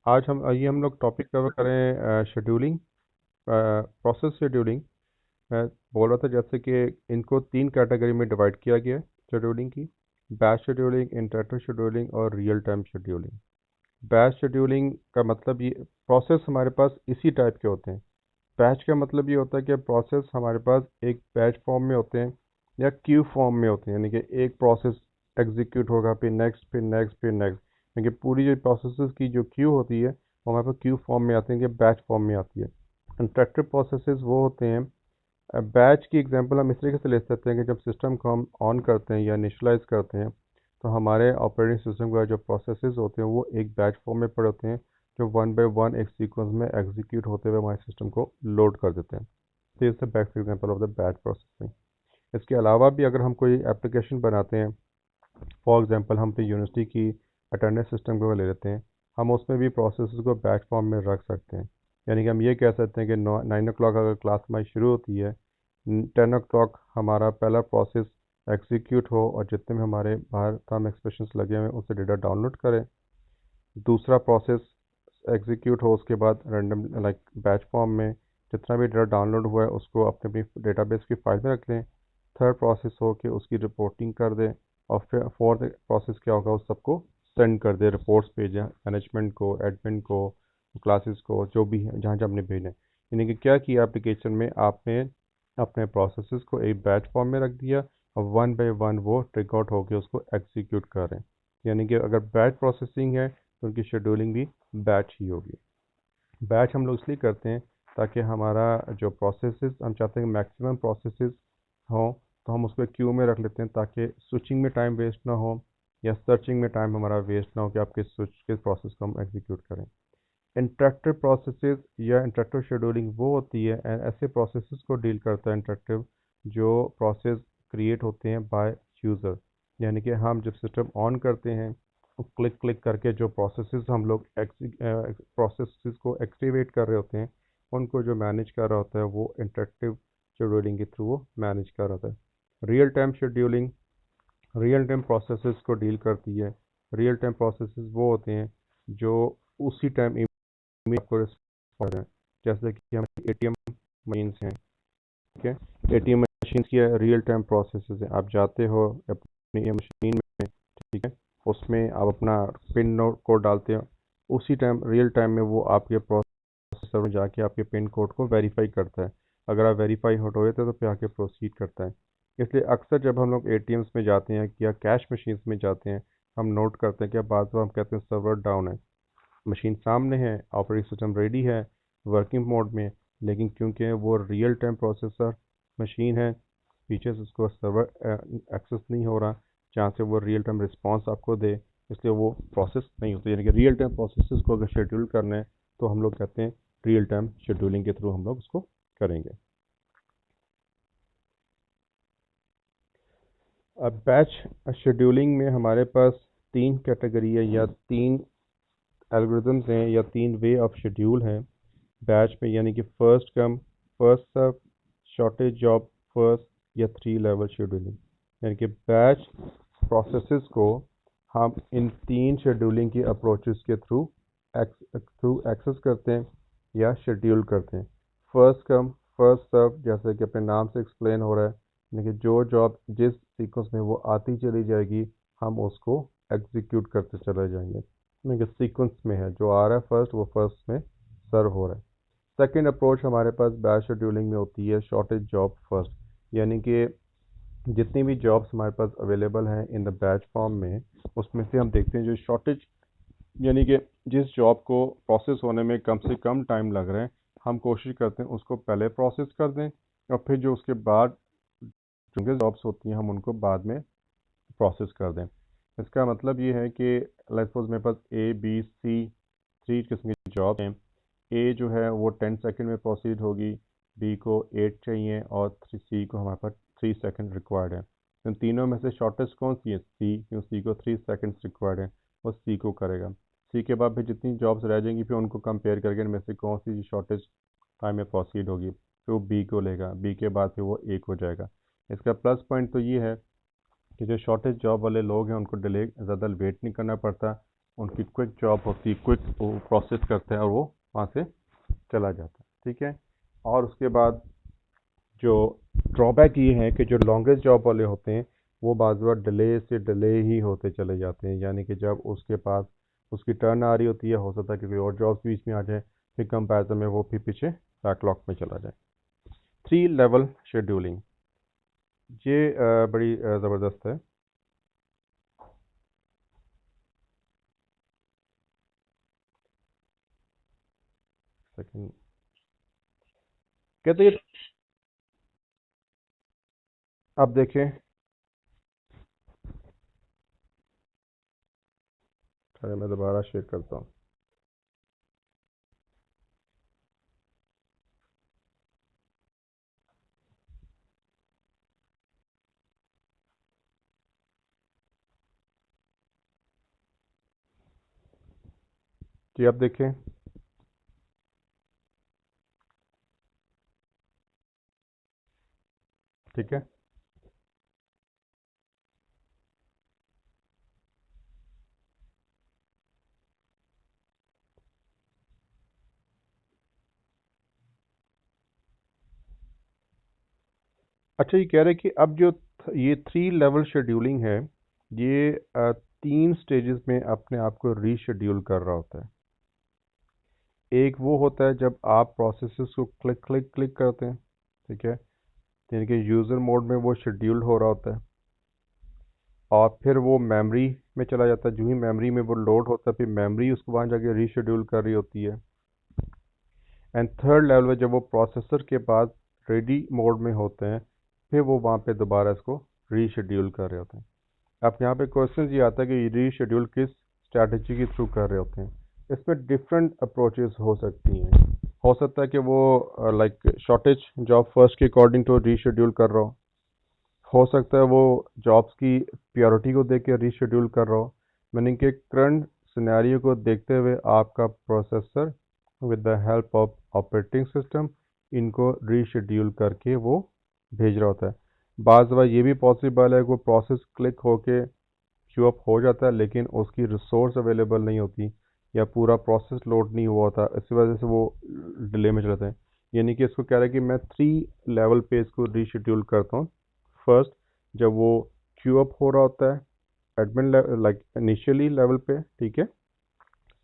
आज हम आइए हम लोग टॉपिक कवर करें शेड्यूलिंग, प्रोसेस शेड्यूलिंग। मैं बोल रहा था जैसे कि इनको तीन कैटेगरी में डिवाइड किया गया है शेड्यूलिंग की। बैच शेड्यूलिंग, इंटरेक्टिव शेड्यूलिंग और real time scheduling. Batch scheduling का मतलब ये प्रोसेस हमारे पास इसी टाइप के होते हैं। बैच का मतलब ये होता है कि प्रोसेस हमारे पास एक बैच फॉर्म में होते हैं या क्यू फॉर्म में होते हैं, यानी कि एक प्रोसेस एग्जीक्यूट होगा, फिर नेक्स्ट, फिर नेक्स्ट, फिर नेक्स्ट, यानी कि पूरी जो प्रोसेसेस की जो क्यू होती है वो हमारे पास क्यू फॉर्म में आती है, कि बैच फॉर्म में आती है। इंटरेक्टिव प्रोसेसेस वो होते हैं, बैच की एग्जांपल हम इस तरीके से ले सकते हैं कि जब सिस्टम को हम ऑन करते हैं या इनिशलाइज करते हैं तो हमारे ऑपरेटिंग सिस्टम का जो प्रोसेसेस होते हैं वो एक बैच फॉर्म में पड़े होते हैं, जो वन बाय वन एक सीक्वेंस में एग्जीक्यूट होते हुए हमारे सिस्टम को लोड कर देते हैं। तो is the best example of the batch processing. इसके अलावा भी अगर हम कोई एप्लीकेशन बनाते हैं, फॉर एग्जांपल हम अपनी यूनिवर्सिटी की अटेंडेंस सिस्टम को ले लेते हैं, हम उसमें भी प्रोसेस को बैच फॉर्म में रख सकते हैं। यानी कि हम ये कह सकते हैं कि 9 o'clock अगर क्लास हमारी शुरू होती है, 10 o'clock हमारा पहला प्रोसेस एग्जीक्यूट हो और जितने भी हमारे बाहर टर्म एक्सप्रेशंस लगे हुए हैं उससे डेटा डाउनलोड करें। दूसरा प्रोसेस एग्जीक्यूट हो, उसके बाद रैंडम लाइक बैच फॉर्म में जितना भी डेटा डाउनलोड हुआ है उसको अपने अपनी डेटाबेस की फाइल में रख लें। थर्ड प्रोसेस हो कि उसकी रिपोर्टिंग कर दें। और फिर फोर्थ प्रोसेस क्या होगा, उस सबको सेंड कर दे, रिपोर्ट्स भेजें मैनेजमेंट को, एडमिन को, क्लासेस को, जो भी है जहाँ जहाँ हमने भेजना है। यानी कि क्या किया एप्लीकेशन में आपने, अपने प्रोसेसेस को एक बैच फॉर्म में रख दिया और वन बाय वन वो ट्रिक आउट होकर उसको एग्जीक्यूट कर रहे हैं। यानी कि अगर बैच प्रोसेसिंग है तो उनकी शेड्यूलिंग भी बैच ही होगी। बैच हम लोग इसलिए करते हैं ताकि हमारा जो प्रोसेसेस हम चाहते हैं मैक्सिमम प्रोसेसेस हों, तो हम उसको क्यू में रख लेते हैं ताकि स्विचिंग में टाइम वेस्ट ना हो या सर्चिंग में टाइम हमारा वेस्ट ना हो कि आप किस प्रोसेस को हम एग्जीक्यूट करें। इंटरेक्टिव प्रोसेसेस या इंटरेक्टिव शेड्यूलिंग वो होती है, ऐसे प्रोसेसेस को डील करता है इंटरेक्टिव, जो प्रोसेस क्रिएट होते हैं बाय यूज़र। यानी कि हम जब सिस्टम ऑन करते हैं तो क्लिक क्लिक करके जो प्रोसेसेस हम लोग प्रोसेसेस को एक्टिवेट कर रहे होते हैं, उनको जो मैनेज कर रहा होता है वो इंटरेक्टिव शेड्यूलिंग के थ्रू वो मैनेज कर रहा होता है। Real time scheduling real time processes को डील करती है। रियल टाइम प्रोसेसेस वो होते हैं जो उसी टाइम आपको रिस्पॉन्ड है। जैसे कि हमारी एटीएम मशीन्स हैं, ठीक है, एटीएम मशीन की रियल टाइम प्रोसेसेस है। आप जाते हो अपनी मशीन में, ठीक है, उसमें आप अपना पिन नोट कोड डालते हो, उसी टाइम रियल टाइम में वो आपके प्रोसेसर में जाके आपके पिन कोड को वेरीफाई करता है। अगर आप वेरीफाई हो गए तो फिर आके प्रोसीड करता है। इसलिए अक्सर जब हम लोग एटीएम्स में जाते हैं या कैश मशीन्स में जाते हैं, हम नोट करते हैं कि बाद में हम कहते हैं सर्वर डाउन है। मशीन सामने है, ऑपरेटिंग सिस्टम रेडी है, वर्किंग मोड में, लेकिन क्योंकि वो रियल टाइम प्रोसेसर मशीन है, पीछे से उसको सर्वर एक्सेस नहीं हो रहा जहाँ से वो रियल टाइम रिस्पॉन्स आपको दे, इसलिए वो प्रोसेस नहीं होती। यानी कि रियल टाइम प्रोसेस को अगर शेड्यूल करना है तो हम लोग कहते हैं रियल टाइम शेड्यूलिंग के थ्रू हम लोग उसको करेंगे। अब बैच शेड्यूलिंग में हमारे पास तीन कैटेगरी है या तीन एल्गोरिदम्स हैं या तीन वे ऑफ शेड्यूल हैं बैच में, यानी कि first come first serve, shortage job first, या थ्री लेवल शेड्यूलिंग। यानी कि बैच प्रोसेसेस को हम इन तीन शेड्यूलिंग की अप्रोचेस के थ्रू एक्सेस करते हैं या शेड्यूल करते हैं। फर्स्ट कम फर्स्ट सर्व, जैसे कि अपने नाम से एक्सप्लेन हो रहा है, यानी कि जो जॉब जिस सीक्वेंस में वो आती चली जाएगी हम उसको एग्जीक्यूट करते चले जाएंगे, यानी कि सीक्वेंस में है, जो आ रहा है फर्स्ट वो फर्स्ट में सर्व हो रहा है। सेकेंड अप्रोच हमारे पास बैच शेड्यूलिंग में होती है शॉर्टेज जॉब फर्स्ट, यानी कि जितनी भी जॉब्स हमारे पास अवेलेबल हैं इन द बैच फॉर्म में, उसमें से हम देखते हैं जो शॉर्टेज, यानी कि जिस जॉब को प्रोसेस होने में कम से कम टाइम लग रहा है, हम कोशिश करते हैं उसको पहले प्रोसेस कर दें और फिर जो उसके बाद जो जॉब्स होती हैं हम उनको बाद में प्रोसेस कर दें। इसका मतलब ये है कि लेट्स सपोज मेरे पास ए बी सी थ्री किस्म की जॉब हैं। ए जो है वो 10 सेकंड में प्रोसीड होगी, बी को 8 चाहिए और सी को हमारे पास 3 सेकंड रिक्वायर्ड है। इन तीनों में से शॉर्टेस्ट कौन सी है, सी, क्यों सी को 3 सेकंड्स रिक्वायर्ड है, वो सी को करेगा। सी के बाद फिर जितनी जॉब्स रह जाएंगी फिर उनको कंपेयर करके इनमें से कौन सी शॉर्टेज टाइम में प्रोसीड होगी, फिर वो बी को लेगा, बी के बाद फिर वो ए को जाएगा। इसका प्लस पॉइंट तो ये है कि जो शॉर्टेज जॉब वाले लोग हैं उनको डिले ज़्यादा वेट नहीं करना पड़ता, उनकी क्विक जॉब होती है, क्विक प्रोसेस करते हैं और वो वहाँ से चला जाता है। ठीक है। और उसके बाद जो ड्रॉबैक ये है कि जो लॉन्गेस्ट जॉब वाले होते हैं वो बाज़ बार डिले से डिले ही होते चले जाते हैं, यानी कि जब उसके पास उसकी टर्न आ रही होती है, हो सकता है कि कोई और जॉब्स बीच में आ जाए, फिर कंपैरिजन में वो फिर पीछे बैकलॉग में चला जाए। 3 लेवल शेड्यूलिंग, ये बड़ी ज़बरदस्त है। सेकंड, कहते हैं, अब देखें, चलिए मैं दोबारा शेयर करता हूँ। जी अब देखें, ठीक है। अच्छा, ये कह रहे हैं कि अब जो ये 3 लेवल शेड्यूलिंग है, ये 3 स्टेजेस में अपने आप को रीशेड्यूल कर रहा होता है। एक वो होता है जब आप प्रोसेसेस को क्लिक क्लिक क्लिक करते हैं, ठीक है, यानी कि यूज़र मोड में वो शेड्यूल हो रहा होता है, और फिर वो मेमोरी में चला जाता है। जो ही मेमोरी में वो लोड होता है, फिर मेमोरी उसको वहाँ जाके रीशेड्यूल कर रही होती है। एंड थर्ड लेवल में जब वो प्रोसेसर के पास रेडी मोड में होते हैं, फिर वो वहाँ पे दोबारा इसको रीशेड्यूल कर रहे होते हैं। अब यहाँ पे क्वेश्चन ये आता है कि रीशेड्यूल किस स्ट्रैटेजी के थ्रू कर रहे होते हैं। इसमें डिफरेंट अप्रोचेस हो सकती हैं। हो सकता है कि वो लाइक शॉर्टेज जॉब फर्स्ट के अकॉर्डिंग टू रीशेड्यूल कर रहा हो सकता है वो जॉब्स की प्रायोरिटी को देख के रीशेड्यूल कर रहा हो, मीनिंग के करंट सिनेरियो को देखते हुए आपका processor with the help of operating system इनको रीशेड्यूल करके वो भेज रहा होता है। बाज़ बार ये भी पॉसिबल है कि वो प्रोसेस क्लिक होके क्यू अप हो जाता है, लेकिन उसकी रिसोर्स अवेलेबल नहीं होती या पूरा प्रोसेस लोड नहीं हुआ होता, इस वजह से वो डिले में चलाते हैं। यानी कि इसको कह रहा है कि मैं 3 लेवल पे इसको रीशेड्यूल करता हूँ। फर्स्ट, जब वो क्यू अप हो रहा होता है एडमिन लाइक इनिशियली लेवल पे, ठीक है।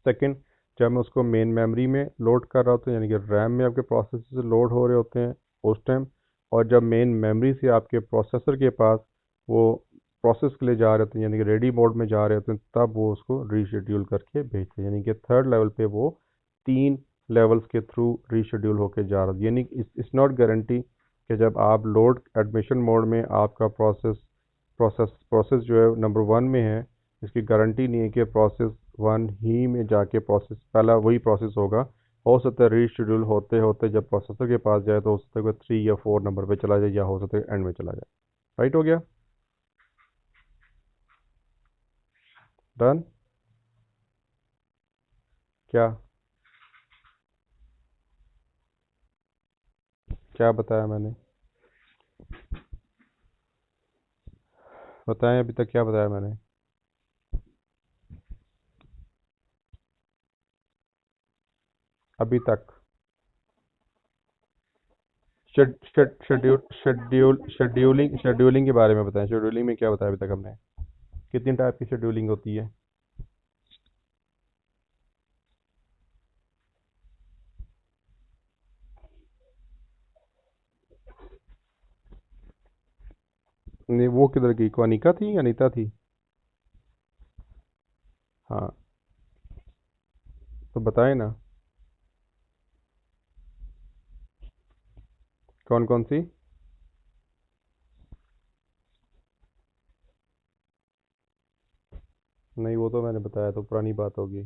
सेकंड, जब मैं उसको मेन मेमोरी में लोड कर रहा होता हूँ, यानी कि रैम में आपके प्रोसेसर लोड हो रहे होते हैं उस टाइम, और जब मेन मेमोरी से आपके प्रोसेसर के पास वो प्रोसेस के लिए जा रहे होते हैं, यानी कि रेडी मोड में जा रहे होते हैं, तब वो उसको रीशेड्यूल करके भेजते हैं। यानी कि थर्ड लेवल पे वो 3 लेवल्स के थ्रू रीशेड्यूल होके जा रहा है। यानी इट्स नॉट गारंटी कि जब आप लोड एडमिशन मोड में आपका प्रोसेस जो है नंबर 1 में है, इसकी गारंटी नहीं है कि प्रोसेस 1 ही में जाके प्रोसेस पहला वही प्रोसेस होगा। हो सकता है रीशेड्यूल होते होते जब प्रोसेसर के पास जाए तो हो सकता है कोई 3 या 4 नंबर पे चला जाए, या हो सकता है एंड में चला जाए। राइट हो गया? डन? क्या क्या बताया मैंने? बताएं, अभी तक क्या बताया मैंने? अभी तक शेड्यूलिंग के बारे में बताएं। शेड्यूलिंग में क्या बताया अभी तक हमने? कितनी टाइप की शेड्यूलिंग होती है? नहीं, वो किधर गई? कनिका थी या अनीता थी? हाँ, तो बताएं ना, कौन कौन सी? नहीं, वो तो मैंने बताया, तो पुरानी बात होगी।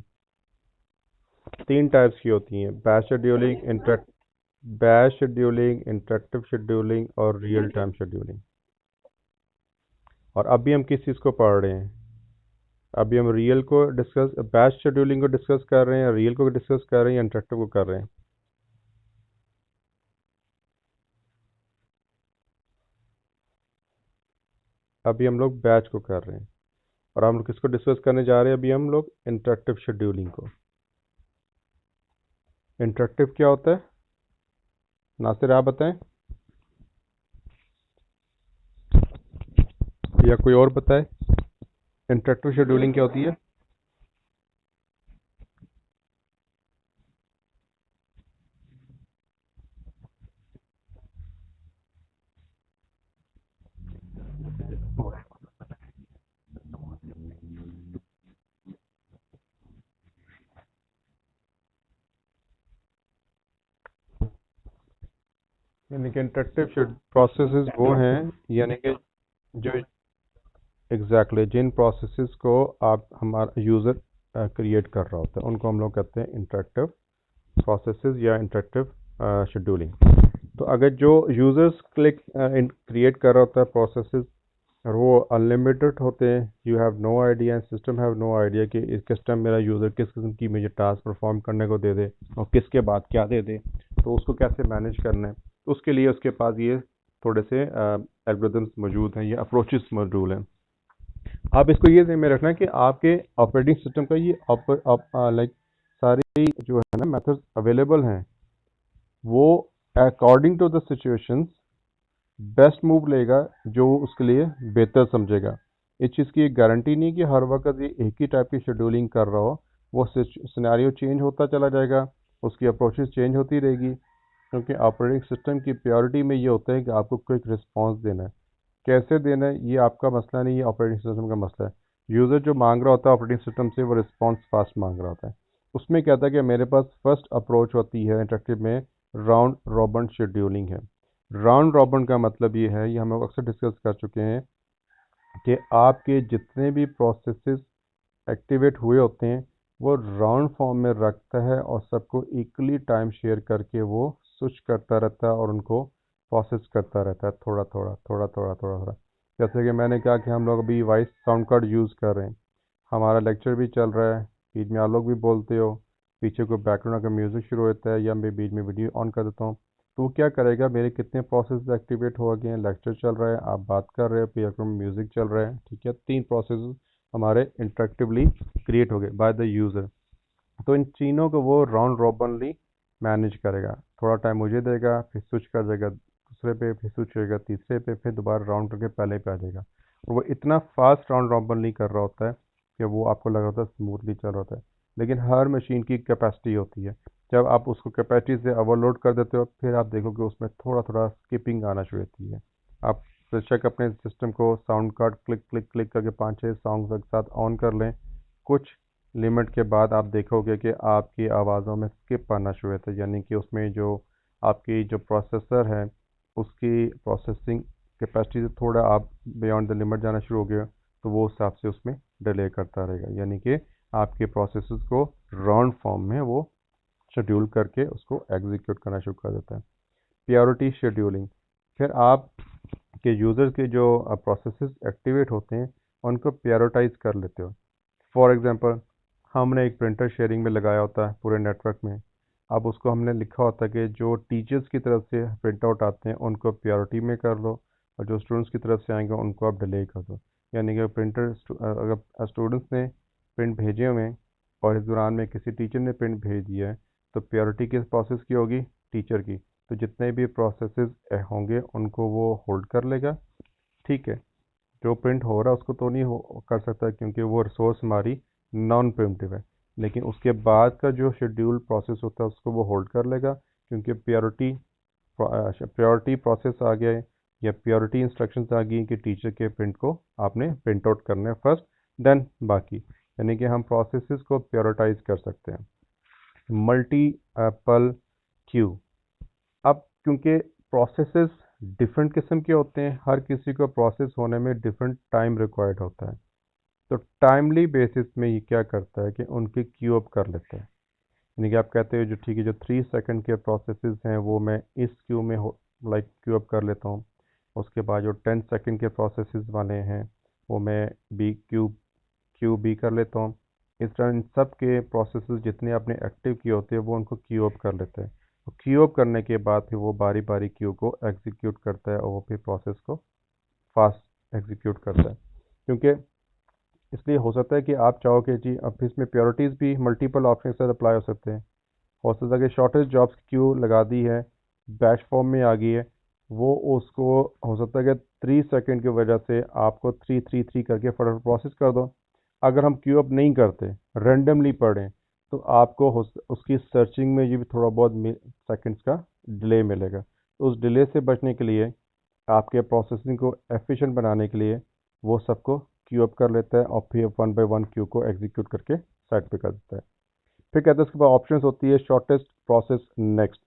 3 टाइप्स की होती हैं: बैच शेड्यूलिंग, इंटरेक्टिव शेड्यूलिंग और रियल टाइम शेड्यूलिंग। और अभी हम किस चीज़ को पढ़ रहे हैं? अभी हम रियल को डिस्कस, बैच शेड्यूलिंग को डिस्कस कर रहे हैं, या रियल को डिस्कस कर रहे हैं, या इंटरेक्टिव को कर रहे हैं? अभी हम लोग बैच को कर रहे हैं। और हम किसको डिस्कस करने जा रहे हैं अभी हम लोग? इंटरेक्टिव शेड्यूलिंग को। इंटरेक्टिव क्या होता है? नासिर आप बताएं या कोई और बताए, इंटरेक्टिव शेड्यूलिंग क्या होती है? यानी कि इंटरेक्टिव प्रोसेसेस वो हैं, यानी कि जो एग्जैक्टली जिन प्रोसेसेस को आप हमारा यूज़र क्रिएट कर रहा होता है उनको हम लोग कहते हैं इंटरेक्टिव प्रोसेसेस या इंटरेक्टिव शेड्यूलिंग। तो अगर जो यूज़र्स क्रिएट कर रहा होता है प्रोसेसेस और वो अनलिमिटेड होते हैं, you have no idea and system have no idea कि इस किस टाइम मेरा यूज़र किस किस्म की मुझे टास्क परफॉर्म करने को दे दे और किसके बाद क्या दे दे, तो उसको कैसे मैनेज करना है, तो उसके लिए उसके पास ये थोड़े से एल्गोरिदम्स मौजूद हैं, ये अप्रोचेस मौजूद हैं। आप इसको ये ध्यान में रखना कि आपके ऑपरेटिंग सिस्टम का ये लाइक सारी जो है ना मेथड्स अवेलेबल हैं, वो according to the situations best move लेगा जो उसके लिए बेहतर समझेगा। इस चीज़ की एक गारंटी नहीं कि हर वक्त ये एक ही टाइप की शेड्यूलिंग कर रहा हो, वो सिनेरियो चेंज होता चला जाएगा, उसकी अप्रोचेस चेंज होती रहेगी, क्योंकि ऑपरेटिंग सिस्टम की प्रायोरिटी में ये होता है कि आपको क्विक रिस्पांस देना है। कैसे देना है ये आपका मसला नहीं, ये ऑपरेटिंग सिस्टम का मसला है। यूज़र जो मांग रहा होता है ऑपरेटिंग सिस्टम से वो रिस्पांस फास्ट मांग रहा होता है। उसमें क्या था कि मेरे पास फर्स्ट अप्रोच होती है इंटरेक्टिव में, राउंड रॉबिन शेड्यूलिंग है। राउंड रॉबिन का मतलब ये है, ये हम लोग अक्सर डिस्कस कर चुके हैं, कि आपके जितने भी प्रोसेसेस एक्टिवेट हुए होते हैं वो राउंड फॉर्म में रखता है और सबको इक्वली टाइम शेयर करके वो स्विच करता रहता है और उनको प्रोसेस करता रहता है, थोड़ा थोड़ा थोड़ा थोड़ा थोड़ा थोड़ा। जैसे कि मैंने कहा कि हम लोग अभी वॉइस साउंड कार्ड यूज़ कर रहे हैं, हमारा लेक्चर भी चल रहा है, बीच में आप लोग भी बोलते हो, पीछे कोई बैकग्राउंड का म्यूज़िक शुरू होता है या मैं बीच में वीडियो ऑन कर देता हूँ, तो वो क्या करेगा, मेरे कितने प्रोसेस एक्टिवेट हो गए हैं, लेक्चर चल रहा है, आप बात कर रहे हो, बैकग्राउंड म्यूज़िक चल रहा है, ठीक है, 3 प्रोसेस हमारे इंटरेक्टिवली क्रिएट हो गए बाय द यूज़र। तो इन तीनों को वो राउंड रॉबिनली मैनेज करेगा, थोड़ा टाइम मुझे देगा, फिर स्विच कर देगा दूसरे पे, फिर स्विच करेगा तीसरे पे, फिर दोबारा राउंड करके पहले पे आ जाएगा। और वो इतना फास्ट राउंड रॉबिनली कर रहा होता है कि वो आपको लग रहा होता है स्मूथली चल रहा होता है। लेकिन हर मशीन की कैपेसिटी होती है, जब आप उसको कैपेसिटी से ओवरलोड कर देते हो फिर आप देखोगे उसमें थोड़ा थोड़ा स्किपिंग आना शुरू होती है। आप बेशक अपने सिस्टम को sound card click click click करके 5-6 सॉन्ग्स एक साथ ऑन कर लें, कुछ लिमिट के बाद आप देखोगे कि आपकी आवाज़ों में स्किप आना शुरू होता है, यानी कि उसमें जो आपकी जो प्रोसेसर है उसकी प्रोसेसिंग कैपेसिटी से थोड़ा आप बियॉन्ड द लिमिट जाना शुरू हो गया, तो वो उस हिसाब से उसमें डिले करता रहेगा, यानी कि आपके प्रोसेसेस को राउंड फॉर्म में वो शेड्यूल करके उसको एग्जीक्यूट करना शुरू कर देता है। प्रायोरिटी शेड्यूलिंग, फिर आप के यूज़र के जो प्रोसेसेस एक्टिवेट होते हैं उनको प्रायोरिटाइज कर लेते हो। फॉर एग्जांपल, हमने एक प्रिंटर शेयरिंग में लगाया होता है पूरे नेटवर्क में, अब उसको हमने लिखा होता है कि जो टीचर्स की तरफ से प्रिंट आउट आते हैं उनको प्रायोरिटी में कर लो और जो स्टूडेंट्स की तरफ से आएंगे उनको आप डिले कर दो। यानी कि अगर स्टूडेंट्स ने प्रिंट भेजे हुए हैं और इस दौरान में किसी टीचर ने प्रिंट भेज दिया है, तो प्रायोरिटी किस प्रोसेस की होगी? टीचर की। तो जितने भी प्रोसेसेस होंगे उनको वो होल्ड कर लेगा, ठीक है। जो प्रिंट हो रहा है उसको तो नहीं कर सकता क्योंकि वो रिसोर्स हमारी नॉन प्रिमिटिव है, लेकिन उसके बाद का जो शेड्यूल प्रोसेस होता है उसको वो होल्ड कर लेगा, क्योंकि प्रायोरिटी प्रोसेस आ गया है या प्रायोरिटी इंस्ट्रक्शंस आ गई हैं कि टीचर के प्रिंट को आपने प्रिंट आउट करना है फर्स्ट, देन बाकी। यानी कि हम प्रोसेसेस को प्रायोरिटाइज कर सकते हैं। मल्टीपल क्यू, अब क्योंकि प्रोसेसेस डिफरेंट किस्म के होते हैं, हर किसी को प्रोसेस होने में डिफरेंट टाइम रिक्वायर्ड होता है, तो टाइमली बेसिस में ये क्या करता है कि उनकी क्यू अप कर लेता है। यानी कि आप कहते हो जो ठीक है, जो 3 सेकंड के प्रोसेसेस हैं वो मैं इस क्यू में लाइक क्यू अप कर लेता हूँ, उसके बाद जो 10 सेकंड के प्रोसेसेस वाले हैं वो मैं बी क्यू बी कर लेता हूँ। इस तरह इन सब के प्रोसेसेस जितने आपने एक्टिव किए होते हैं वो उनको क्यू अप कर लेते हैं, तो क्यू अप करने के बाद फिर वो बारी बारी क्यू को एग्जीक्यूट करता है और वो फिर प्रोसेस को फास्ट एग्जीक्यूट करता है। क्योंकि इसलिए हो सकता है कि आप चाहो कि जी अब इसमें प्योरिटीज़ भी मल्टीपल ऑप्शन के साथ अप्लाई हो सकते हैं। हो सकता है कि शॉर्टेज जॉब्स की क्यू लगा दी है, बैच फॉर्म में आ गई है, वो उसको हो सकता है कि 3 सेकंड की वजह से आपको 3 3 3 करके फटाफट प्रोसेस कर दो। अगर हम क्यू अप नहीं करते, रेंडमली पढ़ें, तो आपको उसकी सर्चिंग में ये भी थोड़ा बहुत सेकंड्स का डिले मिलेगा। तो उस डिले से बचने के लिए, आपके प्रोसेसिंग को एफिशिएंट बनाने के लिए, वो सबको क्यू अप कर लेता है और फिर 1 बाय 1 क्यू को एग्जीक्यूट करके साइड पे कर देता है। फिर कहते हैं उसके बाद ऑप्शंस होती है शॉर्टेस्ट प्रोसेस नेक्स्ट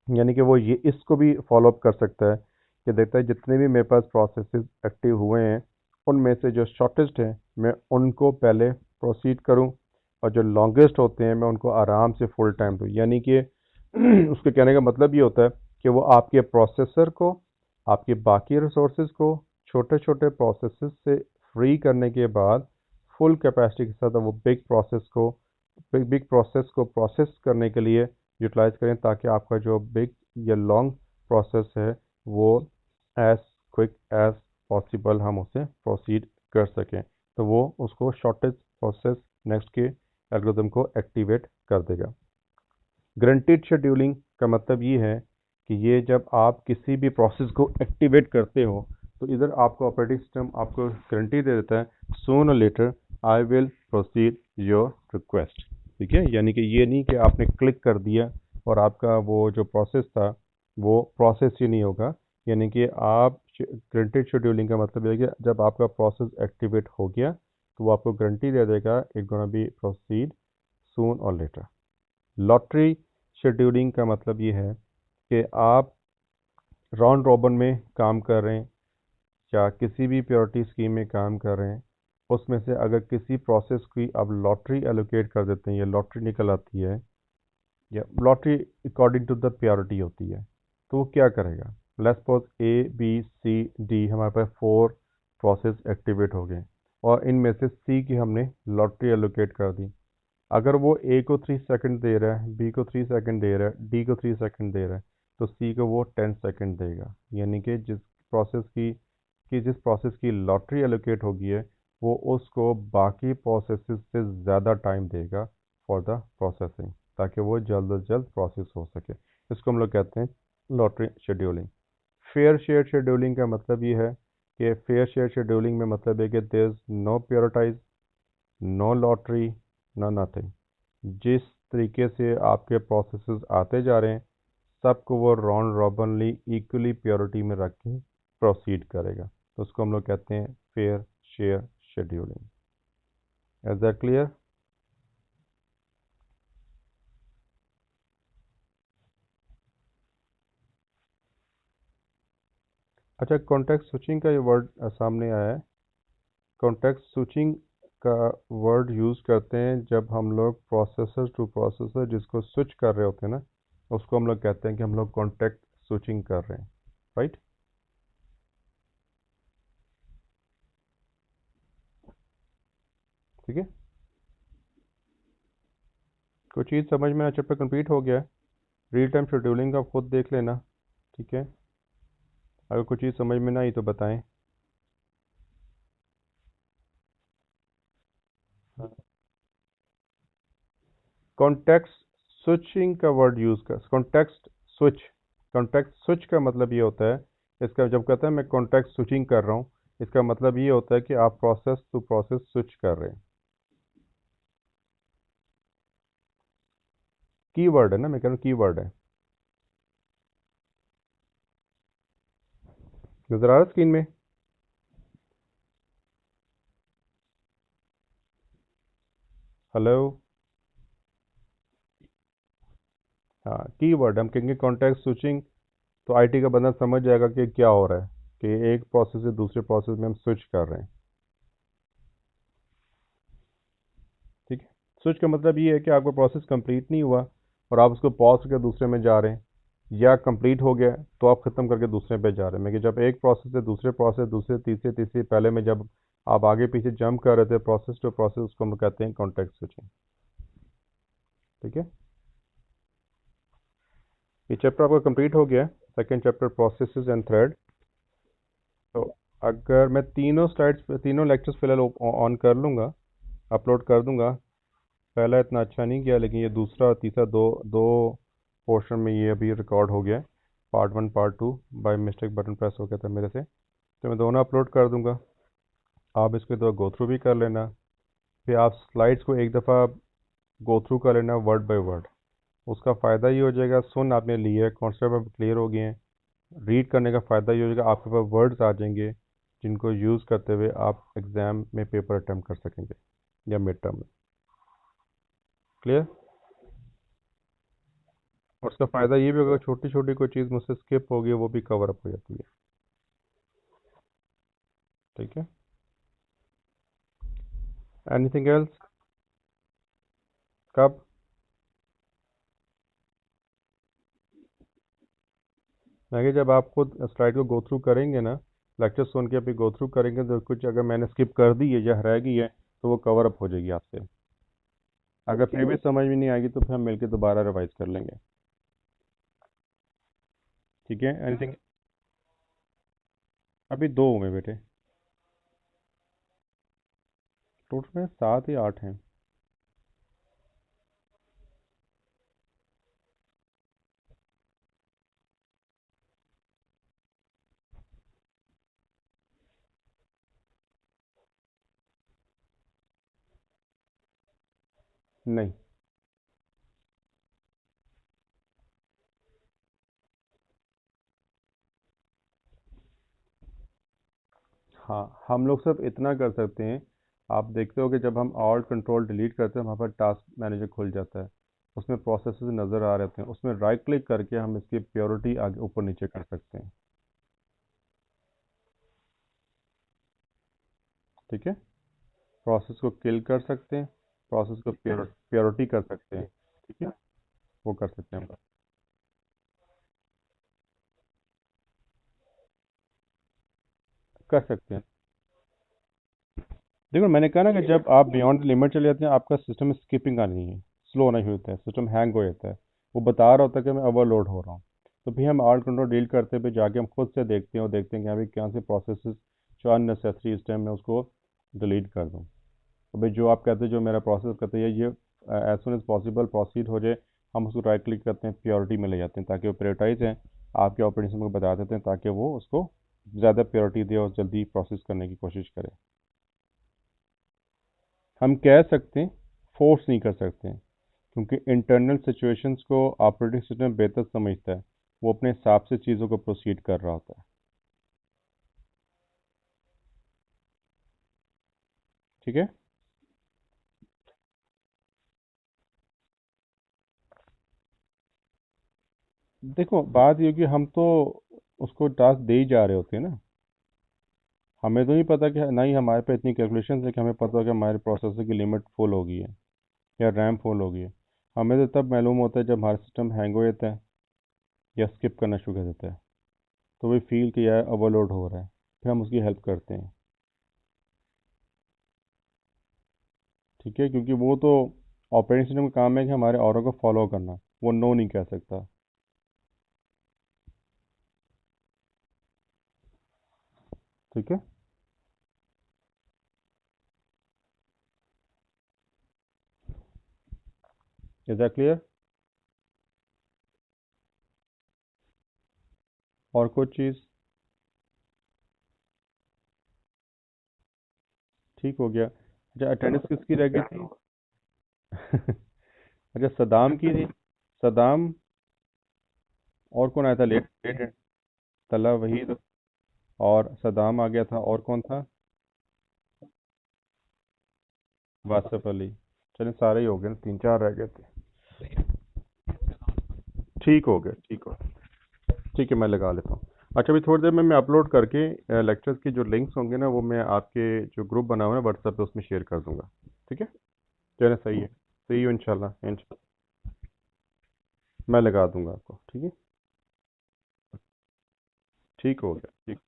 यानी कि वो ये इसको भी फॉलो अप कर सकता है कि देखता है जितने भी मेरे पास प्रोसेसेस एक्टिव हुए हैं, उनमें से जो शॉर्टेस्ट हैं मैं उनको पहले प्रोसीड करूं, और जो लॉन्गेस्ट होते हैं मैं उनको आराम से फुल टाइम दूं। यानी कि उसके कहने का मतलब ये होता है कि वो आपके प्रोसेसर को, आपके बाकी रिसोर्सेज को छोटे छोटे प्रोसेसेस से फ्री करने के बाद फुल कैपेसिटी के साथ वो बिग प्रोसेस को प्रोसेस करने के लिए यूटिलाइज करें, ताकि आपका जो बिग या लॉन्ग प्रोसेस है वो एज क्विक एज पॉसिबल हम उसे प्रोसीड कर सकें। तो वो उसको शॉर्टेज प्रोसेस नेक्स्ट के एल्गोरिथम को एक्टिवेट कर देगा। ग्रंटेड शेड्यूलिंग का मतलब ये है कि ये जब आप किसी भी प्रोसेस को एक्टिवेट करते हो, तो इधर आपको ऑपरेटिंग सिस्टम आपको गारंटी दे देता है, सून और later I will proceed your request. ठीक है, यानी कि ये नहीं कि आपने क्लिक कर दिया और आपका वो जो प्रोसेस था वो प्रोसेस ही नहीं होगा। यानी कि आप ग्रंटेड शेड्यूलिंग का मतलब है कि जब आपका प्रोसेस एक्टिवेट हो गया, तो वो आपको गारंटी दे देगा इट गोना बी प्रोसीड सून और लेटर। लॉटरी शेड्यूलिंग का मतलब ये है कि आप राउंड रॉबिन में काम कर रहे हैं या किसी भी प्योरिटी स्कीम में काम कर रहे हैं, उसमें से अगर किसी प्रोसेस की आप लॉटरी एलोकेट कर देते हैं या लॉटरी निकल आती है, या lottery according to the purity होती है, तो वो क्या करेगा? Let's suppose A B C D हमारे पास 4 प्रोसेस एक्टिवेट हो गए और इनमें से सी की हमने लॉटरी एलोकेट कर दी। अगर वो ए को 3 सेकंड दे रहा है, बी को 3 सेकंड दे रहा है, डी को 3 सेकंड दे रहा है, तो सी को वो 10 सेकंड देगा। यानी कि जिस प्रोसेस की लॉटरी एलोकेट होगी है, वो उसको बाकी प्रोसेसेस से ज़्यादा टाइम देगा फॉर द प्रोसेसिंग, ताकि वो जल्द अज जल्द प्रोसेस हो सके। इसको हम लोग कहते हैं lottery scheduling. Fair share scheduling का मतलब ये है कि फेयर शेयर शेड्यूलिंग में मतलब है कि there is no priorities, no lottery, no nothing. जिस तरीके से आपके प्रोसेसेस आते जा रहे हैं, सबको वो राउंड रॉबिनली इक्वली प्योरिटी में रख के प्रोसीड करेगा। तो उसको हम लोग कहते हैं fair share scheduling. Is that clear? अच्छा, कॉन्टेक्स्ट स्विचिंग का ये वर्ड सामने आया है। कॉन्टेक्स्ट स्विचिंग का वर्ड यूज़ करते हैं जब हम लोग प्रोसेसर टू प्रोसेसर जिसको स्विच कर रहे होते हैं ना, उसको हम लोग कहते हैं कि हम लोग कॉन्टेक्ट स्विचिंग कर रहे हैं। राइट? ठीक है, कोई चीज़ समझ में चैप्टर कंप्लीट हो गया है। रियल टाइम शेड्यूलिंग आप खुद देख लेना। ठीक है, अगर कोई चीज़ समझ में ना आई तो बताएं। कॉन्टेक्स्ट स्विचिंग का वर्ड यूज़ कर, कॉन्टेक्स्ट स्विच का मतलब ये होता है, इसका जब कहता है मैं कॉन्टेक्स्ट स्विचिंग कर रहा हूँ, इसका मतलब ये होता है कि आप प्रोसेस टू प्रोसेस स्विच कर रहे हैं। की वर्ड है ना, मैं कह रहा हूँ की वर्ड है। नजर आ रहा स्क्रीन में? हेलो? हाँ, की वर्ड हम कहेंगे कॉन्टेक्स्ट स्विचिंग, तो आईटी का बंदा समझ जाएगा कि क्या हो रहा है, कि एक प्रोसेस से दूसरे प्रोसेस में हम स्विच कर रहे हैं। ठीक है, स्विच का मतलब ये है कि आपका प्रोसेस कंप्लीट नहीं हुआ और आप उसको पॉज करके दूसरे में जा रहे हैं, या कंप्लीट हो गया तो आप ख़त्म करके दूसरे पे जा रहे हैं। मैं कि जब एक प्रोसेस से दूसरे प्रोसेस, दूसरे तीसरे तीसरे, पहले में जब आप आगे पीछे जंप कर रहे थे प्रोसेस टू प्रोसेस, उसको हम कहते हैं कॉन्टेक्स्ट स्विचिंग। ठीक है, ये चैप्टर आपका कंप्लीट हो गया, second chapter processes and thread. तो अगर मैं तीनों स्लाइड्स तीनों लेक्चर्स फिलहाल ऑन कर लूँगा, अपलोड कर दूंगा। पहला इतना अच्छा नहीं किया, लेकिन ये दूसरा और तीसरा दो दो पोर्शन में ये अभी रिकॉर्ड हो गया है। Part 1 part 2 by mistake button press हो गया था मेरे से, तो मैं दोनों अपलोड कर दूंगा। आप इसको दो गो थ्रू भी कर लेना, फिर आप स्लाइड्स को एक दफ़ा गो थ्रू कर लेना वर्ड बाय वर्ड। उसका फ़ायदा ये हो जाएगा, सुन आपने लिए कॉन्सेप्ट अब क्लियर हो गए हैं। रीड करने का फ़ायदा ये हो जाएगा, आपके पास वर्ड्स आ जाएंगे जिनको यूज़ करते हुए आप एग्ज़ाम में पेपर अटैम्प्ट कर सकेंगे या मिड टर्म में। क्लियर? और उसका फ़ायदा ये भी होगा, छोटी छोटी कोई चीज़ मुझसे स्किप होगी वो भी कवर अप हो जाती है। ठीक है, एनीथिंग एल्स? कब? मैं कि जब आप खुद स्लाइड को गो थ्रू करेंगे ना, लेक्चर सुन के अभी गो थ्रू करेंगे, तो कुछ अगर मैंने स्किप कर दी है या रह गई है तो वो कवर अप हो जाएगी आपसे। अगर फिर भी समझ में नहीं आएगी तो फिर हम मिलकर दोबारा रिवाइज कर लेंगे। ठीक है, एनीथिंग? अभी दो हुए बेटे, टोटल में 7 या 8 हैं। नहीं। हाँ, हम लोग सिर्फ इतना कर सकते हैं। आप देखते हो कि जब हम ऑल्ट कंट्रोल डिलीट करते हैं, हमारे पास टास्क मैनेजर खुल जाता है, उसमें प्रोसेसेस नज़र आ रहे होते हैं, उसमें राइट क्लिक करके हम इसकी प्योरिटी आगे ऊपर नीचे कर सकते हैं। ठीक है, प्रोसेस को किल कर सकते हैं, प्रोसेस को प्योरिटी कर सकते हैं। ठीक है, वो कर सकते हैं हम। कर सकते हैं। देखो मैंने कहा ना कि जब आप बियॉन्ड लिमिट चले जाते हैं, आपका सिस्टम में स्किपिंग आनी है, स्लो नहीं होता है, सिस्टम हैंग हो जाता है, वो बता रहा होता है कि मैं ओवरलोड हो रहा हूँ। तो भी हम आर्ट कंट्रोल डील करते हुए जाके हम खुद से देखते हैं और देखते हैं कि अभी कौन से प्रोसेस जो अननेसेसरी इस टाइम में उसको डिलीट कर दूँ। तो भाई जो आप कहते हैं, जो मेरा प्रोसेस करते हैं ये as soon as possible proceed हो जाए, हम उसको राइट क्लिक करते हैं, प्योरिटी में ले जाते हैं, ताकि वो प्रायोरिटाइज हैं, आपके ऑपरेटिंग सिस्टम को बता देते हैं ताकि वो उसको ज़्यादा प्योरिटी दे और जल्दी प्रोसेस करने की कोशिश करे। हम कह सकते हैं, फोर्स नहीं कर सकते हैं, क्योंकि इंटरनल सिचुएशंस को ऑपरेटिंग सिस्टम बेहतर समझता है, वो अपने हिसाब से चीज़ों को प्रोसीड कर रहा होता है। ठीक है, देखो बात ये है कि हम तो उसको टास्क दे ही जा रहे होते हैं ना। हमें तो नहीं पता कि ना ही हमारे पे इतनी कैलकुलेशन है कि हमें पता हो कि हमारे प्रोसेसर की लिमिट फुल हो गई है या रैम फुल हो गई है। हमें तो तब मालूम होता है जब हमारा सिस्टम हैंग हो जाता है या स्किप करना शुरू कर देता है, तो वही फील कि यार ओवरलोड हो रहा है, फिर हम उसकी हेल्प करते हैं। ठीक है, क्योंकि वो तो ऑपरेटिंग सिस्टम का काम है कि हमारे ऑर्डर को फॉलो करना, वो नो नहीं कह सकता। ठीक है, इज दैट क्लियर? और कुछ चीज़? ठीक हो गया। अच्छा, अटेंडेंस किसकी रह गई थी? अच्छा, सदाम की थी। सदाम। और कौन आया था लेट लेट? तला वहीद, और सदाम आ गया था, और कौन था? वासफ अली। चलिए सारे ही हो गए ना, 3 4 रह गए थे। ठीक हो गया, ठीक हो। ठीक है, मैं लगा लेता हूँ। अच्छा, अभी थोड़ी देर में मैं अपलोड करके लेक्चर्स की जो लिंक्स होंगे ना, वो मैं आपके जो ग्रुप बना हुआ है व्हाट्सएप पे उसमें शेयर कर दूंगा। ठीक है, चलिए सही है। सी यू इंशाल्लाह, मैं लगा दूंगा आपको। ठीक है, ठीक हो गया, ठीक।